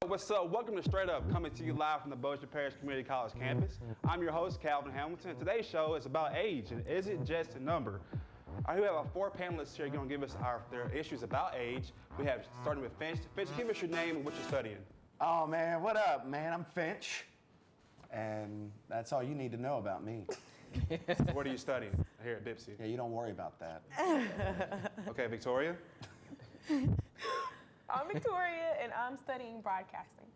What's up? Welcome to Straight Up, coming to you live from the Bossier Parish Community College campus. I'm your host, Calvin Hamilton. Today's show is about age, and is it just a number? All right, we have our four panelists here going to give us their issues about age. We have, starting with Finch. Finch, give us your name and what you're studying. Oh, man, what up, man? I'm Finch, and that's all you need to know about me. What are you studying here at Bipsy? Yeah, you don't worry about that. Okay, Victoria? I'm Victoria, and I'm studying broadcasting.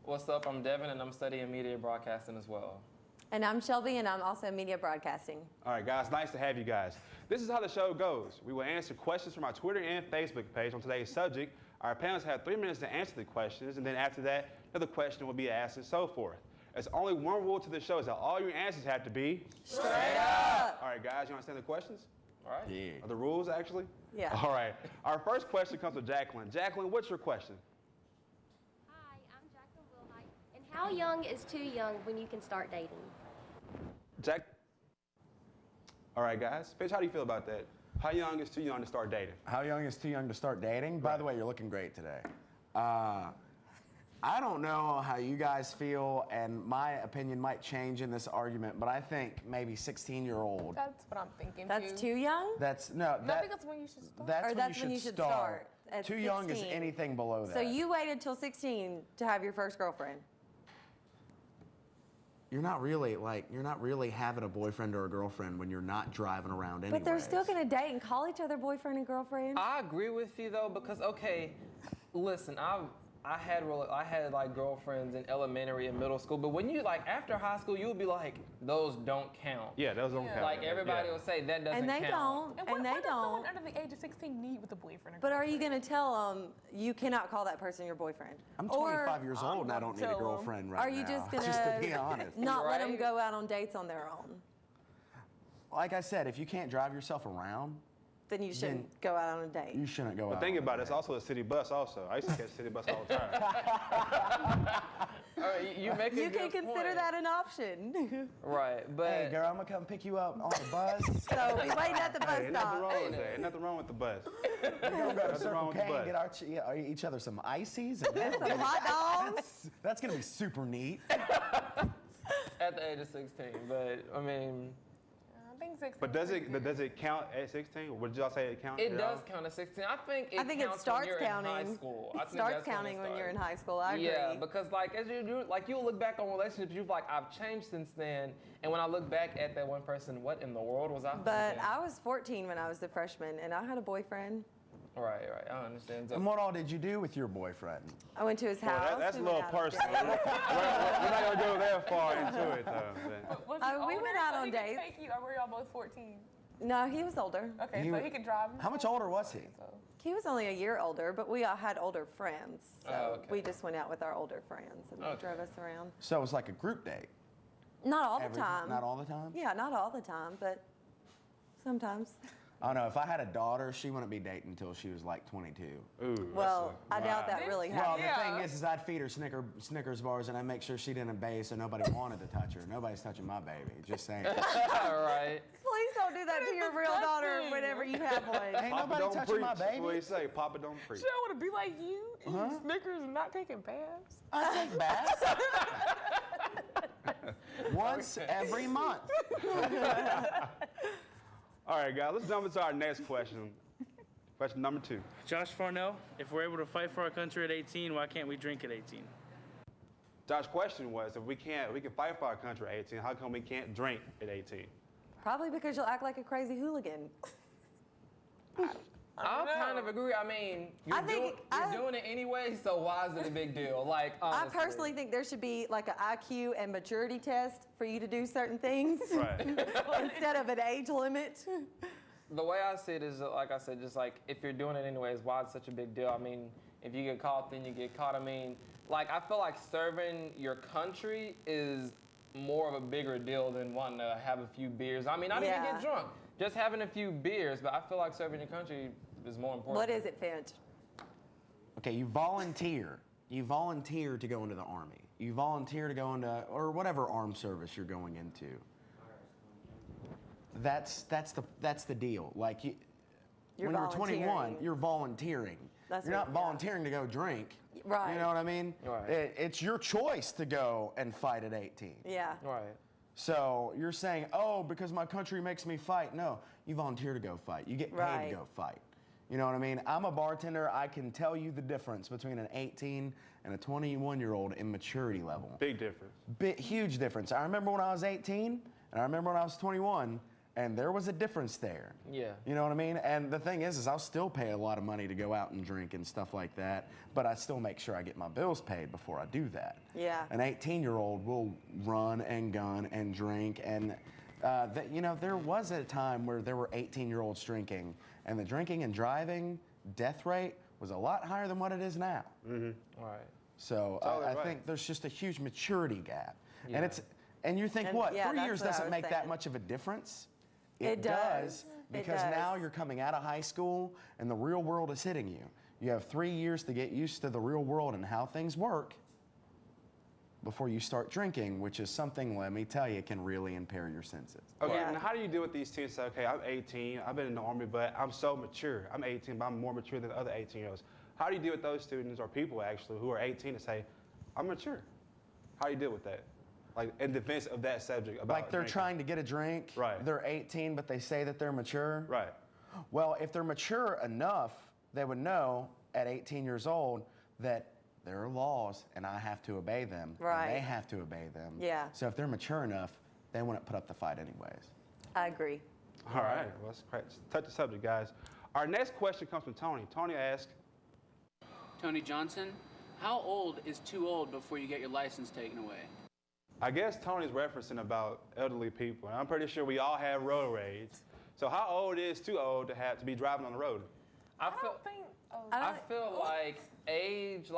What's up? I'm Devin, and I'm studying media broadcasting as well. And I'm Shelby, and I'm also media broadcasting. All right, guys, nice to have you guys. This is how the show goes. We will answer questions from our Twitter and Facebook page on today's subject. Our panelists have 3 minutes to answer the questions, and then after that, another question will be asked and so forth. There's only one rule to the show, is that all your answers have to be straight up. All right, guys, you understand the questions? All right. Yeah. Are the rules, actually? Yeah. All right. Our first question comes from Jacqueline. Jacqueline, what's your question? Hi, I'm Jacqueline Wilhite. And how young is too young when you can start dating? All right, guys. Finch, how do you feel about that? How young is too young to start dating? How young is too young to start dating? By the way, you're looking great today. I don't know how you guys feel, and my opinion might change in this argument, but I think maybe 16-year-old. That's what I'm thinking, That's too young? That's I think that's when you should start. That's when you should start. at Too young is 16. anything below that. So you waited till 16 to have your first girlfriend? You're not really having a boyfriend or a girlfriend when you're not driving around anyway. But they're still going to date and call each other boyfriend and girlfriend? I agree with you though, because okay, listen, I had like girlfriends in elementary and middle school, but when you like after high school, you'll be like, those don't count. Yeah, those don't count. Like everybody will say that doesn't And they count. don't. what And they does someone don't. under the age of 16 need with a boyfriend or But are girlfriend? you going to tell them you cannot call that person your boyfriend? I'm Or 25 years old and I don't need a tell 'em. girlfriend right now. are you just going Just to be honest. not let them Right? go out on dates on their own? Like I said, if you can't drive yourself around, Then you shouldn't go out on a date. you shouldn't go out. But think on about a it, it's date. also a city bus also. I used to catch city bus all the time. All right, you make a You good can consider point. that an option. Right, but Hey, girl, I'm gonna come pick you up on the bus. So be waiting at the bus Hey, ain't nothing stop. wrong with that. Ain't nothing wrong with the bus. We're gonna go to Nothing Circle wrong with K the and get each other some ices. And Some hot dogs. that's gonna be super neat. at the age of 16, but I mean, I think 16. But does it count at 16? What did y'all say it counts? it does count at 16. I think it I think it counts starts when you're counting. in high school. I It think starts that's when it counting when you're in starts. high school. I agree. Yeah, because like as you do, like you'll look back on relationships, you're like, I've changed since then. And when I look back at that one person, what in the world was I But thinking? I was 14 when I was a freshman, and I had a boyfriend. Right, I understand. And what all did you do with your boyfriend? I went to his house. Well, that's a we little went out on personal. dates. We're not going to go that far into it, though. Was he we older went out so on he could dates. take you, or were y'all both 14? No, he was older. Okay, You- so he could drive. How much older was he? So. He was only a year older, but we all had older friends. So Oh, okay. we just went out with our older friends, and they Okay. drove us around. So it was like a group date. Not all the time. Not all the time? Yeah, not all the time, but sometimes. Oh no, if I had a daughter, she wouldn't be dating until she was like 22. Ooh, Well, I doubt that really Well, happened. the Yeah. thing is I'd feed her Snickers bars and I'd make sure she didn't obey so nobody wanted to touch her. Nobody's touching my baby, just saying. All right. Please don't do that to your real daughter disgusting. whenever you have one. Ain't Papa nobody don't touching preach. my That's baby. what he say. Papa don't preach. Shit, I want to be like you, eating Snickers and not taking baths. I take baths. Once every month. All right, guys, let's jump into our next question. Question number 2. Josh Farnell, if we're able to fight for our country at 18, why can't we drink at 18? Josh's question was, if we can fight for our country at 18, how come we can't drink at 18? Probably because you'll act like a crazy hooligan. I'll kind of agree. I mean, you're doing it anyway, so why is it a big deal? Like, honestly. I personally think there should be like an IQ and maturity test for you to do certain things Right. instead of an age limit. The way I see it is, like I said, just like if you're doing it anyways, why it's such a big deal? I mean, if you get caught, then you get caught. I mean, like I feel like serving your country is more of a bigger deal than wanting to have a few beers. I mean, not even Yeah. get drunk, just having a few beers. But I feel like serving your country is more important. What is it, Finch? Okay, you volunteer. You volunteer to go into the Army. You volunteer to go into, or whatever armed service you're going into. That's the deal. Like You're when you're 21, volunteering. you're volunteering. That's You're what- not volunteering to go drink. Right. You know what I mean? Right. It's your choice to go and fight at 18. Yeah. Right. So you're saying, oh, because my country makes me fight. No, you volunteer to go fight. You get paid Right. to go fight. You know what I mean? I'm a bartender. I can tell you the difference between an 18 and a 21-year-old in maturity level. Big difference. Huge difference. I remember when I was 18, and I remember when I was 21, and there was a difference there. Yeah. You know what I mean? And the thing is I'll still pay a lot of money to go out and drink and stuff like that, but I still make sure I get my bills paid before I do that. Yeah. An 18-year-old will run and gun and drink, and there was a time where there were 18-year-olds drinking, and the drinking and driving death rate was a lot higher than what it is now. Right. So Totally I right. think there's just a huge maturity gap. Yeah. And you think, And what, yeah, 3 that's years what I doesn't was make that thinking. much of a difference? It does. It Because now does. you're coming out of high school and the real world is hitting you. You have 3 years to get used to the real world and how things work before you start drinking, which is something, let me tell you, can really impair your senses. Okay, Yeah. and how do you deal with these teens say, okay, I'm 18, I've been in the Army, but I'm so mature. I'm 18, but I'm more mature than the other 18-year-olds. How do you deal with those students or people, actually, who are 18 and say, I'm mature? How do you deal with that? Like, in defense of that subject about Like they're drinking. trying to get a drink, Right. they're 18, but they say that they're mature. Right. Well, if they're mature enough, they would know at 18 years old that there are laws and I have to obey them. Right. And they have to obey them. Yeah. So if they're mature enough, they wouldn't put up the fight anyways. I agree. All right, well, let's touch the subject, guys. Our next question comes from Tony. Tony asks, Tony Johnson, how old is too old before you get your license taken away? I guess Tony's referencing about elderly people, and I'm pretty sure we all have road rage. So how old is too old to be driving on the road? I I feel, don't think. Oh, I feel like age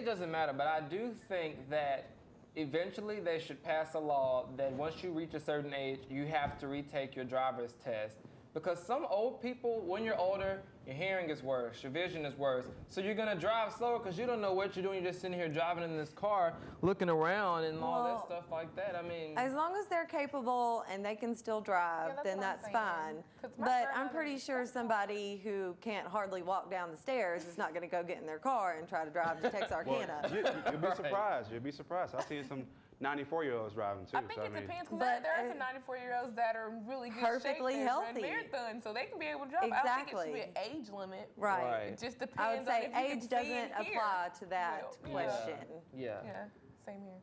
doesn't matter, but I do think that eventually they should pass a law that once you reach a certain age, you have to retake your driver's test. Because some old people, when you're older, your hearing is worse, your vision is worse. So you're gonna drive slower because you don't know what you're doing. You're just sitting here driving in this car, looking around and all Well, that stuff like that. I mean, As long as they're capable and they can still drive, Yeah, that's then what I'm that's saying. fine. 'Cause my But I'm grandmother- pretty sure somebody who can't hardly walk down the stairs is not going to go get in their car and try to drive to Texarkana. You'll be surprised. You'll be surprised. I've seen some 94-year-olds driving too. I think so, it depends because But, there are some 94-year-olds that are in really good perfectly shape that run healthy. marathons, so they can be able to drive. I don't think it should Exactly. be an age limit. Right. Right. It just depends. I would say on if you age can see doesn't and hear. apply to that Yeah. question. yeah. Yeah, same here.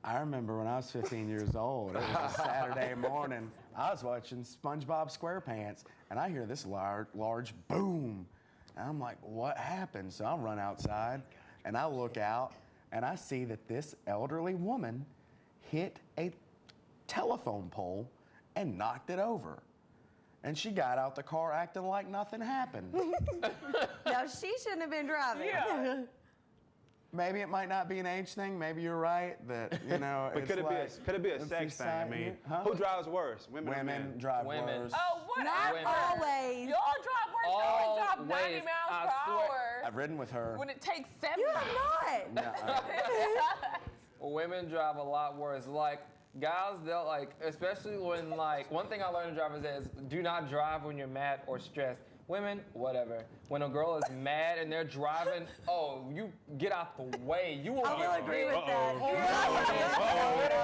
I remember when I was 15 years old, it was a Saturday morning. I was watching SpongeBob SquarePants, and I hear this large boom. And I'm like, what happened? So I run outside, and I look out, and I see that this elderly woman hit a telephone pole and knocked it over. And she got out the car acting like nothing happened. Now, she shouldn't have been driving. Yeah. Maybe it might not be an age thing. Maybe you're right that, you know, But it's could it be a if sex thing? I decide- mean, huh? who drives worse, women or Women men? drive Women. worse. Oh, what? Not Women. always. Y'all drive worse. Y'all drive 90 Always. miles I per swear. hour I've ridden with her. when it takes 70. You have not. Women drive a lot worse. Like, guys, they'll especially when one thing I learned in driving is do not drive when you're mad or stressed. Women, whatever. When a girl is mad and they're driving, oh, you get out the way. You will I will agree with that.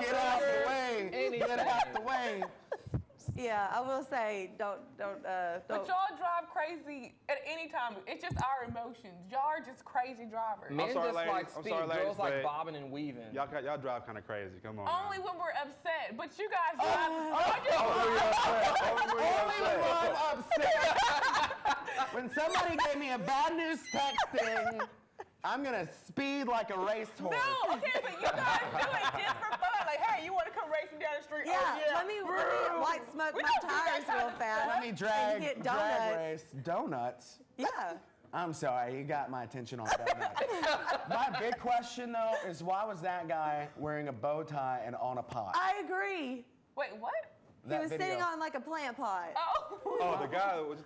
Get out the way. Get out the way. Yeah, I will say, don't. But y'all drive crazy at any time. It's just our emotions. Y'all are just crazy drivers. Men sorry, just ladies. like I'm speed. sorry, ladies, Girls like but bobbing and weaving. Y'all drive kind of crazy. Come on. Only now. when we're upset. But you guys drive. Only when I'm upset. When somebody gave me a bad news texting, I'm gonna speed like a racehorse. No, okay, but you guys do it just for fun. Like, hey, you want to come race me down the street? Yeah, Oh, yeah. let me white smoke We my don't do that tires kind real of fast. Let me and drag hit donuts. race donuts. Yeah. I'm sorry, you got my attention on donuts. My big question though is why was that guy wearing a bow tie and on a pot? I agree. Wait, what? He was sitting on like a plant pot. Oh. Oh, the guy that was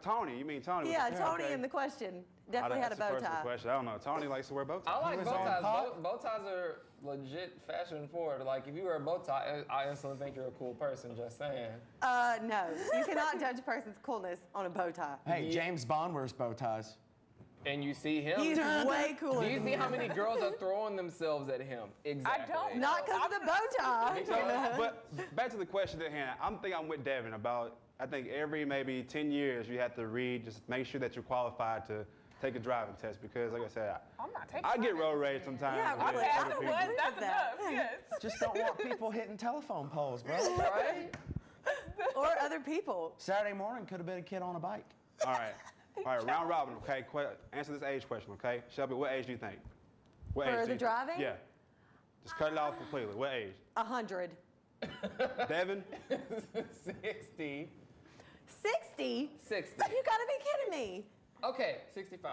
Tony. You mean Tony? Yeah, Tony okay. in the question definitely had a That's bow the personal tie. question. I don't know. Tony likes to wear bow ties. I like was bow on ties. pot? Bow ties are legit fashion forward. Like, if you wear a bow tie, I instantly think you're a cool person, just saying. No, you cannot judge a person's coolness on a bow tie. Hey, James Bond wears bow ties. And you see him. He's way cooler. Do you than see me. how many girls are throwing themselves at him? Exactly. I don't. Not because of the bow tie. But back to the question at hand. I'm with Devin about, I think every maybe 10 years you have to read, just make sure that you're qualified to take a driving test because, like I said, I'm not taking I get driving road rage tests. sometimes. Yeah, with really. I other don't people. know what. That's that. enough. Yes. Just don't want people hitting telephone poles, bro. Right? Or other people. Saturday morning could have been a kid on a bike. All right, round robin, okay? Answer this age question, okay? Shelby, what age do you think? What For age do the you driving? Think? Yeah. Just cut it off completely. What age? 100. Devin? 60. 60? 60. You gotta be kidding me. Okay, 65.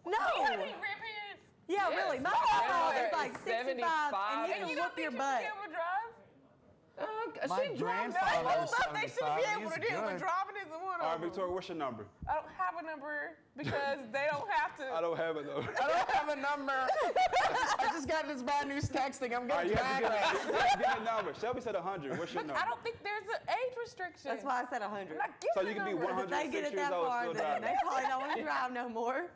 No. You have any grandparents? Yeah, Yes, really. My my grandma grandmother is like is 65 75, and he And you can don't whoop your think butt. you should be able to drive? My She drove grandfather that. is Stuff they should be 75. able to He's do, but good. driving isn't one All right, of them. Victoria, what's your number? I don't have a number because they don't have to. I don't have it though. I don't have a number. I just got this bad news texting. I'm All right, getting you have to drag give me a number. Shelby said 100. What's your number? I don't think there's an age restriction. That's why I said 100. I'm not giving So a you can be number. 100. If they get 6 it that years old, far, still then driving. they probably don't want to drive no more.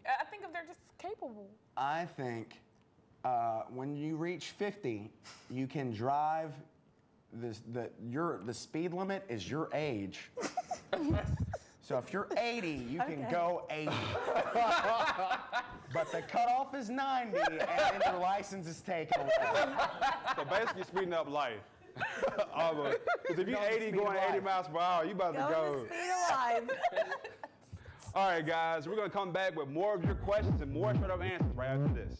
I think if they're just capable. I think when you reach 50, you can drive. The speed limit is your age. So if you're 80, you can go 80. But the cutoff is 90, and then your license is taken away. So basically speeding up life. Almost. Because if you're Go the 80 speed going of 80 life. miles per hour, you about to Go go. the speed of life. All right, guys, we're going to come back with more of your questions and more straight up answers right after this.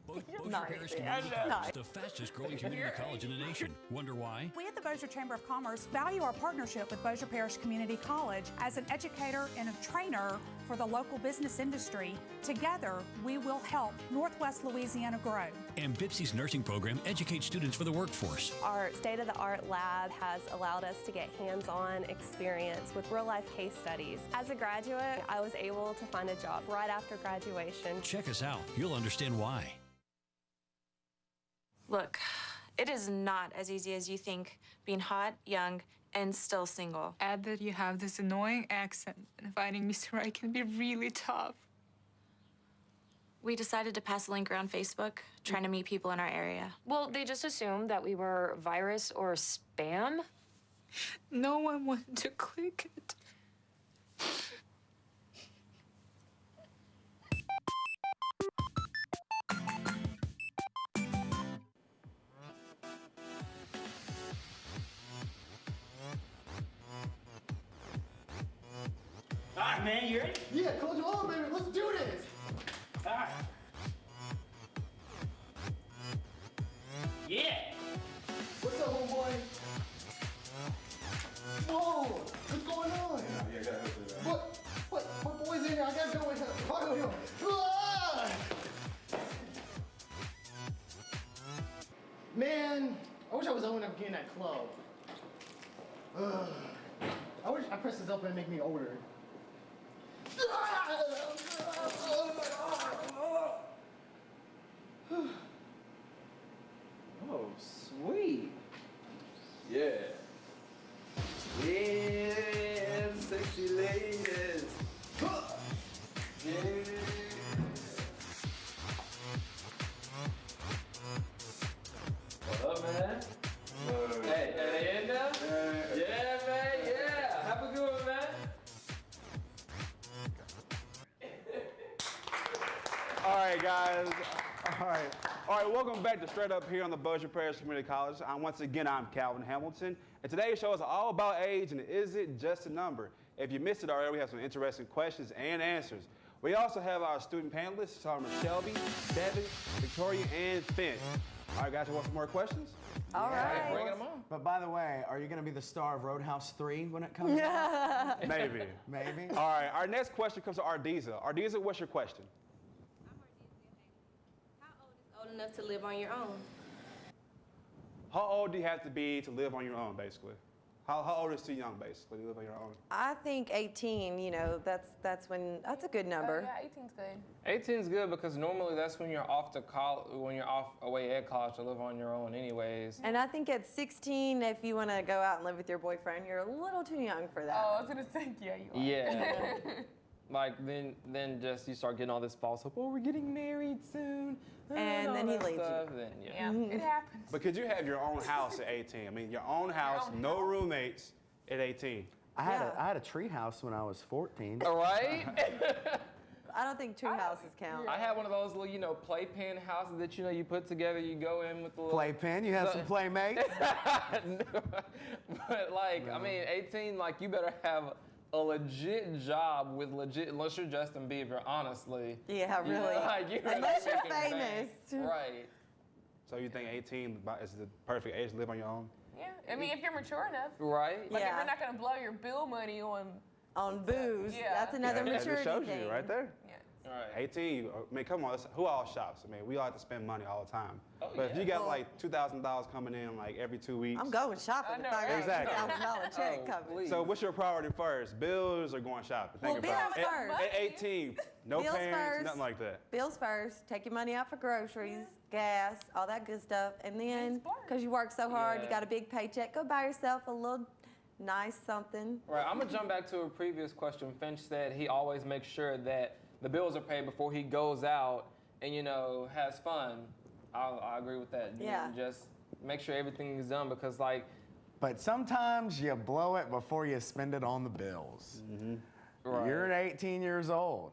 Bossier Nice. Parish Community Nice. College, the fastest growing community college in the nation. Wonder why? We at the Bossier Chamber of Commerce value our partnership with Bossier Parish Community College as an educator and a trainer for the local business industry. Together, we will help Northwest Louisiana grow. And BIPSI's nursing program educates students for the workforce. Our state-of-the-art lab has allowed us to get hands-on experience with real-life case studies. As a graduate, I was able to find a job right after graduation. Check us out. You'll understand why. Look, it is not as easy as you think being hot, young, and still single. Add that you have this annoying accent, and finding Mr. Right can be really tough. We decided to pass a link around Facebook, trying to meet people in our area. Well, they just assumed that we were virus or spam. No one wanted to click it. All right, man, you ready? Yeah, close your arm, baby. Let's do this. All right. Yeah. What's up, homeboy? Whoa, what's going on? Yeah, I got help What? My boy's in here. I gotta go with him. Follow him. Ah! Man, I wish I was old enough to get in that club. Ugh. I wish I pressed this up and make me older. Oh, sweet. Yeah. Yeah, sexy ladies. Yeah. What up, man? Hey, they in there? Yeah, man, yeah. Have a good one, man. All right, guys. All right, welcome back to Straight Up here on the Bossier Parish Community College. Once again, I'm Calvin Hamilton, and today's show is all about age and is it just a number? If you missed it already, we have some interesting questions and answers. We also have our student panelists, Summer Shelby, Devin, Victoria, and Finn. All right, guys, you want some more questions? All right. Bring them on. But by the way, are you going to be the star of Roadhouse 3 when it comes out? Maybe. Maybe. All right, our next question comes to Ardiza. Ardiza, what's your question? Old enough to live on your own. How old do you have to be to live on your own, basically? How old is too young, basically, to live on your own? I think 18, you know, that's a good number. Yeah, 18's good. 18's good because normally that's when you're off to college, when you're off away at college to live on your own anyways. And I think at 16, if you want to go out and live with your boyfriend, you're a little too young for that. Oh, I was gonna say, yeah, you are. Yeah. Like then just you start getting all this false hope. Oh, we're getting married soon. And all then he that leaves you. stuff. Then, yeah. It happens. But could you have your own house at 18? I mean, your own house, no roommates at 18. I had a tree house when I was 14. All right. I don't think tree houses count. I had one of those little, you know, playpen houses that you put together. You go in with the little Playpen? You have some playmates? But like, I mean, 18, like you better have a legit job with legit, unless you're Justin Bieber, honestly. Yeah, really. You know, like, Unless you're making famous. bank. Right. So you think 18 is the perfect age to live on your own? Yeah, I mean, if you're mature enough. Right. Like, if you're not gonna blow your bill money on booze. Yeah. That's another That maturity shows thing. you right there. Yeah. All right. 18, I mean, come on, who all shops? I mean, we all have to spend money all the time. Oh, but if yeah. you got like $2,000 coming in like every 2 weeks. I'm going shopping if I got Exactly. a $2,000 check coming. So what's your priority first? Bills or going shopping? Well, Think about bills it. first. At 18, no Bills parents, first. nothing like that. Bills first. Take your money out for groceries, gas, all that good stuff. And then, because you work so hard, you Yeah. got a big paycheck, go buy yourself a little nice something. Right. I'm gonna jump back to a previous question. Finch said he always makes sure that the bills are paid before he goes out and, you know, has fun. I agree with that. You Yeah. know, just make sure everything is done because, like, But sometimes you blow it before you spend it on the bills. Right. You're 18 years old.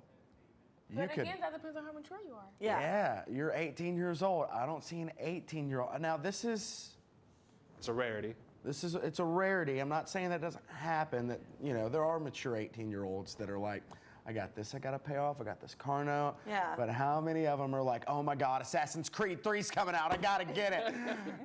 But again, that depends on how mature you are. Yeah, you're 18 years old. I don't see an 18-year-old. Now, it's a rarity. It's a rarity. I'm not saying that doesn't happen, that, you know, there are mature 18-year-olds that are like, I got this I got to pay off, I got this car note. Yeah. But how many of them are like, oh my God, Assassin's Creed 3's coming out, I got to get it.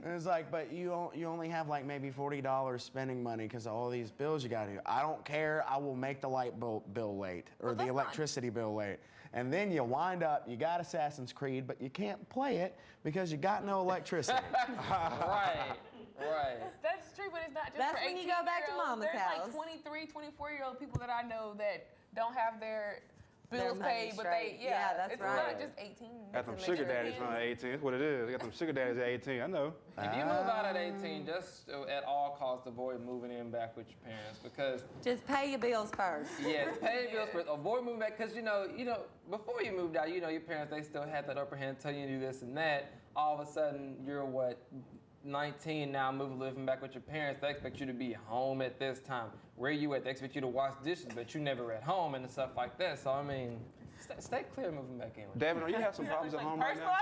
And it's like, but you only have like maybe $40 spending money because of all these bills you got to do. I don't care, I will make the light bill late or the electricity bill late. And then you wind up, you got Assassin's Creed, but you can't play it because you got no electricity. Right. That's true, but it's not just That's for when you go back to 18-year-olds. mama's There's house. like 23, 24-year-old people that I know that don't have their bills money paid, but they, straight. Yeah, that's it's right. not just 18. Got them sugar daddies at 18. That's what it is. They got them sugar daddies at 18. I know. If you move out at 18, just at all costs avoid moving in back with your parents because Just pay your bills first. yes, pay your bills first. Avoid moving back because you know before you moved out, you know your parents they still had that upper hand, tell you to do this and that. All of a sudden you're 19 now, living back with your parents. They expect you to be home at this time. Where you at? They expect you to wash dishes, but you never at home and stuff like that. So I mean, stay clear moving back in. David, are you have some problems at home right now? My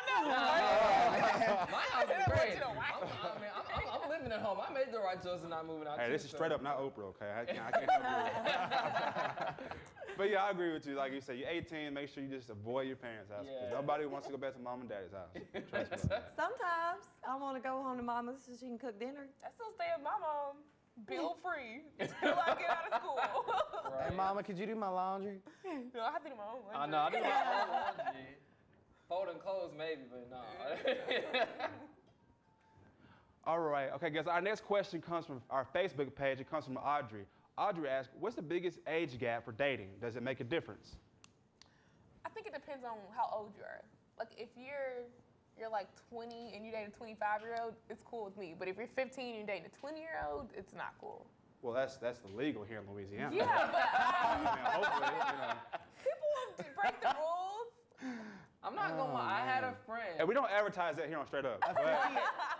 house is great. I'm living at home. I made the right choice in not moving out. Hey, this is straight up not Oprah, okay? I can't help you. But yeah, I agree with you. Like you said, you're 18, make sure you just avoid your parents' house. Because nobody wants to go back to mom and daddy's house. Trust me on that. Sometimes I want to go home to mama so she can cook dinner. I still stay at my mom, bill free, until I get out of school. Hey, Mama, could you do my laundry? No, I have to do my own laundry. I know, I do my own laundry. Folding clothes maybe, but no. All right, okay, guys, our next question comes from our Facebook page. It comes from Audrey. Audrey asks, what's the biggest age gap for dating? Does it make a difference? I think it depends on how old you are. Like if you're like 20 and you date a 25-year-old, it's cool with me. But if you're 15 and you're dating a 20-year-old, it's not cool. Well, that's illegal here in Louisiana. Yeah, but I mean, hopefully, you know. people will break the rules. I'm not gonna lie, I had a friend. And we don't advertise that here on Straight Up.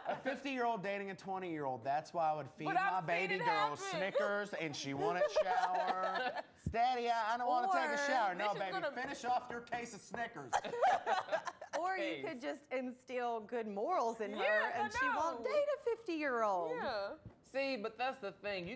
A 50-year-old dating a 20-year-old. That's why I would feed But my I've seen baby it girl happen. Snickers and she wouldn't shower. Daddy, I don't want to take a shower. No, this is baby, gonna- finish off your case of Snickers. Or you could just instill good morals in her Yes, I and she won't know. date a 50-year-old. Yeah. See, but that's the thing.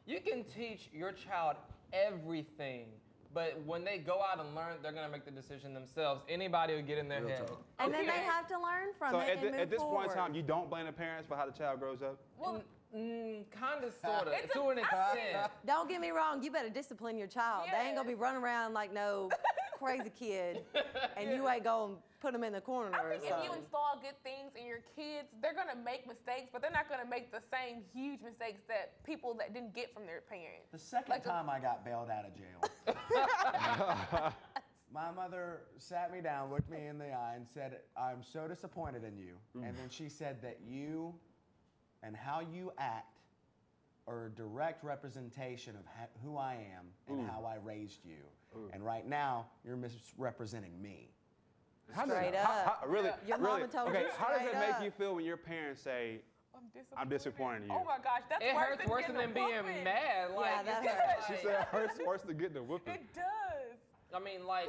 You can teach your child everything, but when they go out and learn, they're gonna make the decision themselves. Anybody will get in their head. And then they have to learn from So it and move at this point in forward. time, you don't blame the parents for how the child grows up? Well, Kind of, sort of, to an extent. Don't get me wrong, you better discipline your child. They ain't gonna be running around like no crazy kid, and you ain't gonna put them in the corner I or think if something. you install good things in your kids, they're gonna make mistakes, but they're not gonna make the same huge mistakes that people that didn't get from their parents. The second time I got bailed out of jail, my mother sat me down, looked me in the eye, and said, I'm so disappointed in you. And then she said that you and how you act are a direct representation of who I am and how I raised you. And right now, you're misrepresenting me. Straight up. Really? Your mama told okay, you how does it straight make up. you feel when your parents say, I'm disappointed in you? Oh my gosh, that's It worse hurts than worse getting than a being whooping. mad. Like, Yeah, that it's hurts. She like- said it hurts worse than getting a whooping. It does. I mean, like,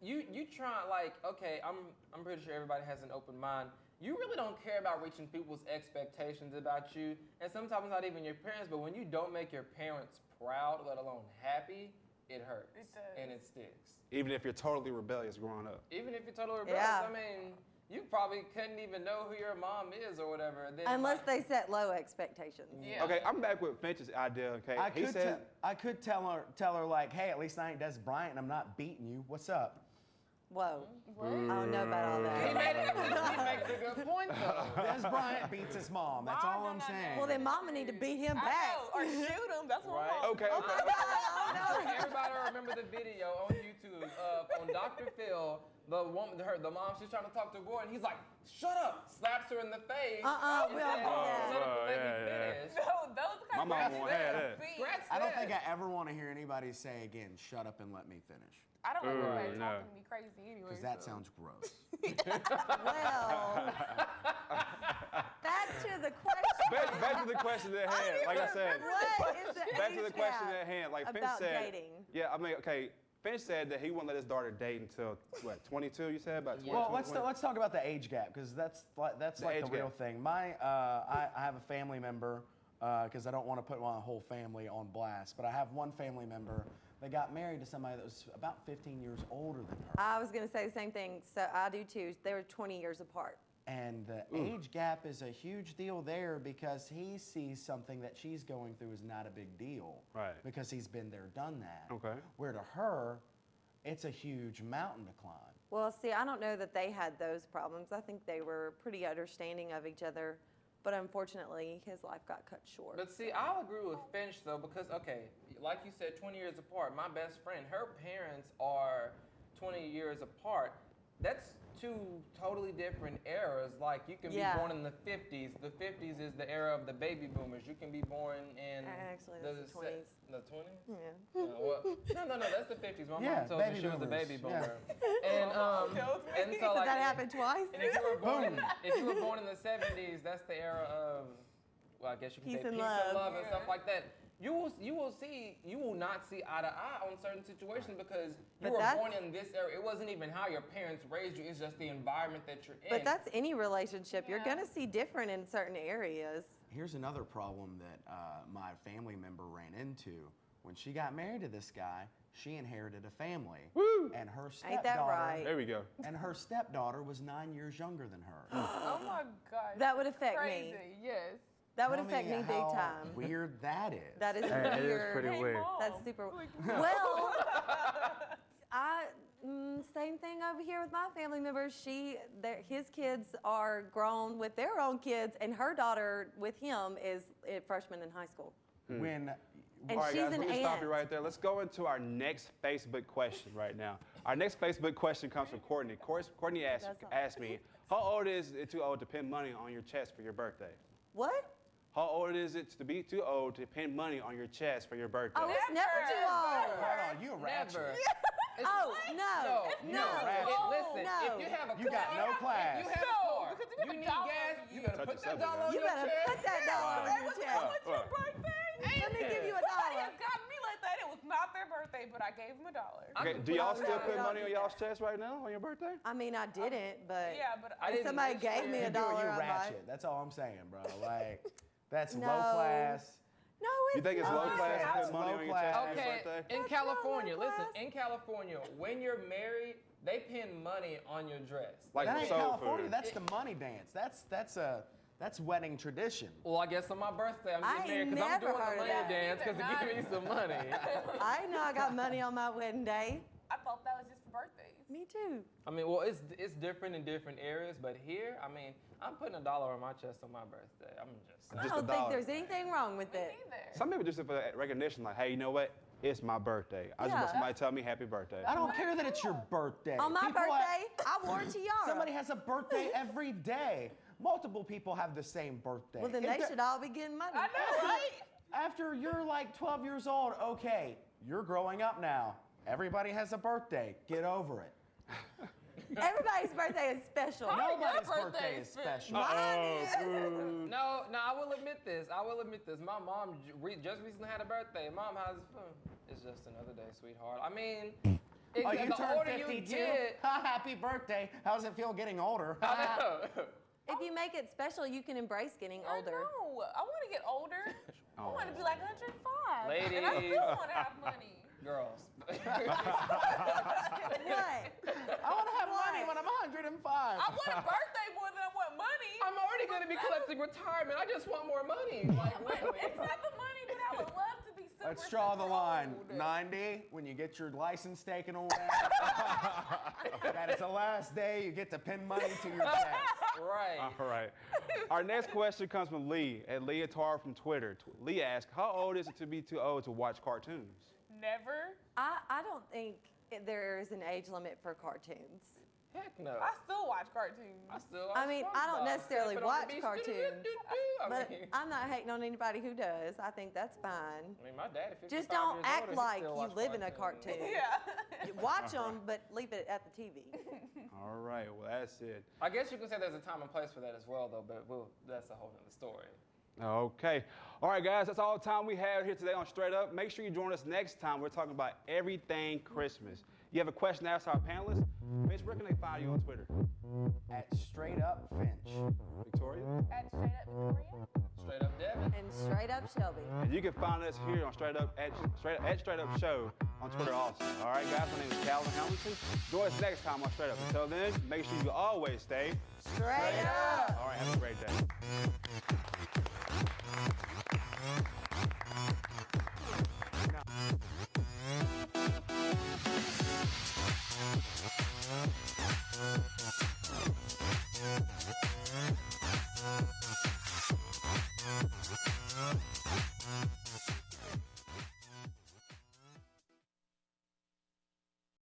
you try, like, okay, I'm pretty sure everybody has an open mind. You really don't care about reaching people's expectations about you, and sometimes not even your parents, but when you don't make your parents proud, let alone happy, it hurts. It does. And it sticks. Even if you're totally rebellious growing up. Even if you're totally rebellious, Yeah. I mean, you probably couldn't even know who your mom is or whatever. Then, Unless like, they set low expectations. Yeah. Okay, I'm back with Finch's idea, okay? I could tell her like, hey, at least I ain't Des Bryant and I'm not beating you. What's up? Whoa. I don't know about all that. he makes a good point, though. Des Bryant beats his mom. That's all I'm saying. Well, then mama need to beat him back. I know, or shoot him. That's what Right. I'm Okay. Everybody remember the video on YouTube on Dr. Phil. The woman, the mom, she's trying to talk to her boy, and he's like, "Shut up!" Slaps her in the face. We don't do that. Shut up and let me finish. No, those My kind mom of won't have that. I don't think I ever want to hear anybody say again, shut up and let me finish. I don't like anybody no. talking to me crazy anyway. Because that so. sounds gross. Well, back to the question. Back to the question at hand. Like I said, What is the back to the age question gap at hand. Like Finch about said, dating? yeah, I mean, okay. Finch said that he wouldn't let his daughter date until what, 22? You said about 20. Well, let's talk about the age gap because that's like the age real gap. thing. I have a family member because I don't want to put my whole family on blast, but I have one family member that got married to somebody that was about 15 years older than her. I was going to say the same thing. So I do too. They were 20 years apart. And the age gap is a huge deal there because he sees something that she's going through is not a big deal. Right. Because he's been there, done that. Okay. Where to her, it's a huge mountain to climb. Well, see, I don't know that they had those problems. I think they were pretty understanding of each other. But unfortunately, his life got cut short. But see, I'll agree with Finch though, because okay, like you said, 20 years apart. My best friend, her parents are 20 years apart. That's two totally different eras. Like you can be born in the 50s. The 50s is the era of the baby boomers. You can be born in Actually, that's the 20s. The 20s? Yeah. No, that's the 50s. My Yeah, mom told me baby she was a boomers. baby Yeah. boomer. And so Did like that happen twice? And if you were born in the 70s, that's the era of, well, I guess you can Peace say and peace love. and love and stuff like that. You will not see eye to eye on certain situations because you But were that's- born in this era. It wasn't even how your parents raised you. It's just the environment that you're in. But that's any relationship. You're going to see different in certain areas. Here's another problem that my family member ran into. When she got married to this guy, she inherited a family. Woo! And her Ain't that stepdaughter, right? There we go. and her stepdaughter was 9 years younger than her. Oh my gosh. That would affect crazy. me. Yes. That would Tell affect me big how time. Weird that is. That is Hey, it is weird. pretty weird. Mom. That's super. Well, same thing over here with my family members. His kids are grown with their own kids, and her daughter with him is a freshman in high school. When And All right, she's guys, an let me stop you aunt. right there. Let's go into our next Facebook question right now. Our next Facebook question comes from Courtney. Courtney asked me, how old is it too old to pin money on your chest for your birthday? What? How old is it to be too old to pin money on your chest for your birthday? Oh, it's never too old. Hold on, you a ratchet. Never. Oh, no. No. Listen, no. if you have a You got no class. If you have a car, because if you have you a need dollar gas, on you you. better Touch put yourself that dollar on You your better chest. put that dollar on your chest. What's your birthday? Let me give you a Somebody dollar. has got me like that. It was not their birthday, but I gave them $1. Okay, do y'all still put Don't money do on y'all's chest right now on your birthday? I mean, I didn't, but Yeah, but I if didn't somebody this gave me year. a dollar, you I might. ratchet. That's all I'm saying, bro. Like, that's No. low class. No, it's You think it's low not. class to That's put money low on your chest class. on your Okay, birthday? in That's California, not low listen, class. in California, when you're married, they pin money on your dress. Like That ain't soul California. food. That's the money dance. That's wedding tradition. Well, I guess on my birthday, I'm I getting married ain't because I'm never doing the heard of money that. dance because Neither. they give me some money. I know I got money on my wedding day. I thought that was just for birthdays. Me too. I mean, well, it's different in different areas, but here, I mean, I'm putting $1 on my chest on my birthday. I'm just saying. I Just don't a think dollar. there's anything wrong with it. Neither. Some people just do it for that recognition, like, hey, you know what? It's my birthday. I just Yeah. want somebody to tell me happy birthday. I don't care that it's your birthday. On my People birthday, I wore a tiara. Somebody has a birthday every day. Multiple people have the same birthday. Well, then If they the- should all be getting money. I know, right? After you're like 12 years old, okay, you're growing up now. Everybody has a birthday. Get over it. Everybody's birthday is special. Nobody's birthday is special. No, I will admit this. My mom just recently had a birthday. Mom, how's it feel? It's just another day, sweetheart. I mean, You the turned older 52? you get, Happy birthday. How does it feel getting older? I know. If you make it special, you can embrace getting older. No, I want to get older. I want to be like 105. Ladies. And I still want to have money. Girls. What? I want to have money when I'm 105. I want a birthday more than I want money. I'm already going to be collecting retirement. I just want more money. Like, really. It's not the money, but I would love to be super, Let's draw the line. old. 90, when you get your license taken away. That is the last day you get to pin money to your chest. Right. All right. Our next question comes from Lee, at Leotard from Twitter. Lee asks, how old is it to be too old to watch cartoons? Never. I don't think there is an age limit for cartoons. Heck no. I still watch cartoons. I mean, I don't necessarily watch cartoons, but mean, I'm not hating on anybody who does. I think that's fine. I mean, my daddy, 55 Just don't years act older, he like still you watch live in a cartoons. cartoon. Yeah. Watch them, but leave it at the TV. All right, well, that's it. I guess you can say there's a time and place for that as well, though, but that's a whole other story. Okay. All right, guys, that's all the time we have here today on Straight Up. Make sure you join us next time. We're talking about everything Christmas. You have a question to ask our panelists? Mitch, where can they find you on Twitter? At Straight Up Finch. Victoria? At Straight Up Victoria. Straight Up Devin. And Straight Up Shelby. And you can find us here on Straight Up Show on Twitter also. All right, guys, my name is Calvin Hamilton. Join us next time on Straight Up. Until then, make sure you always stay Straight up. All right, have a great day.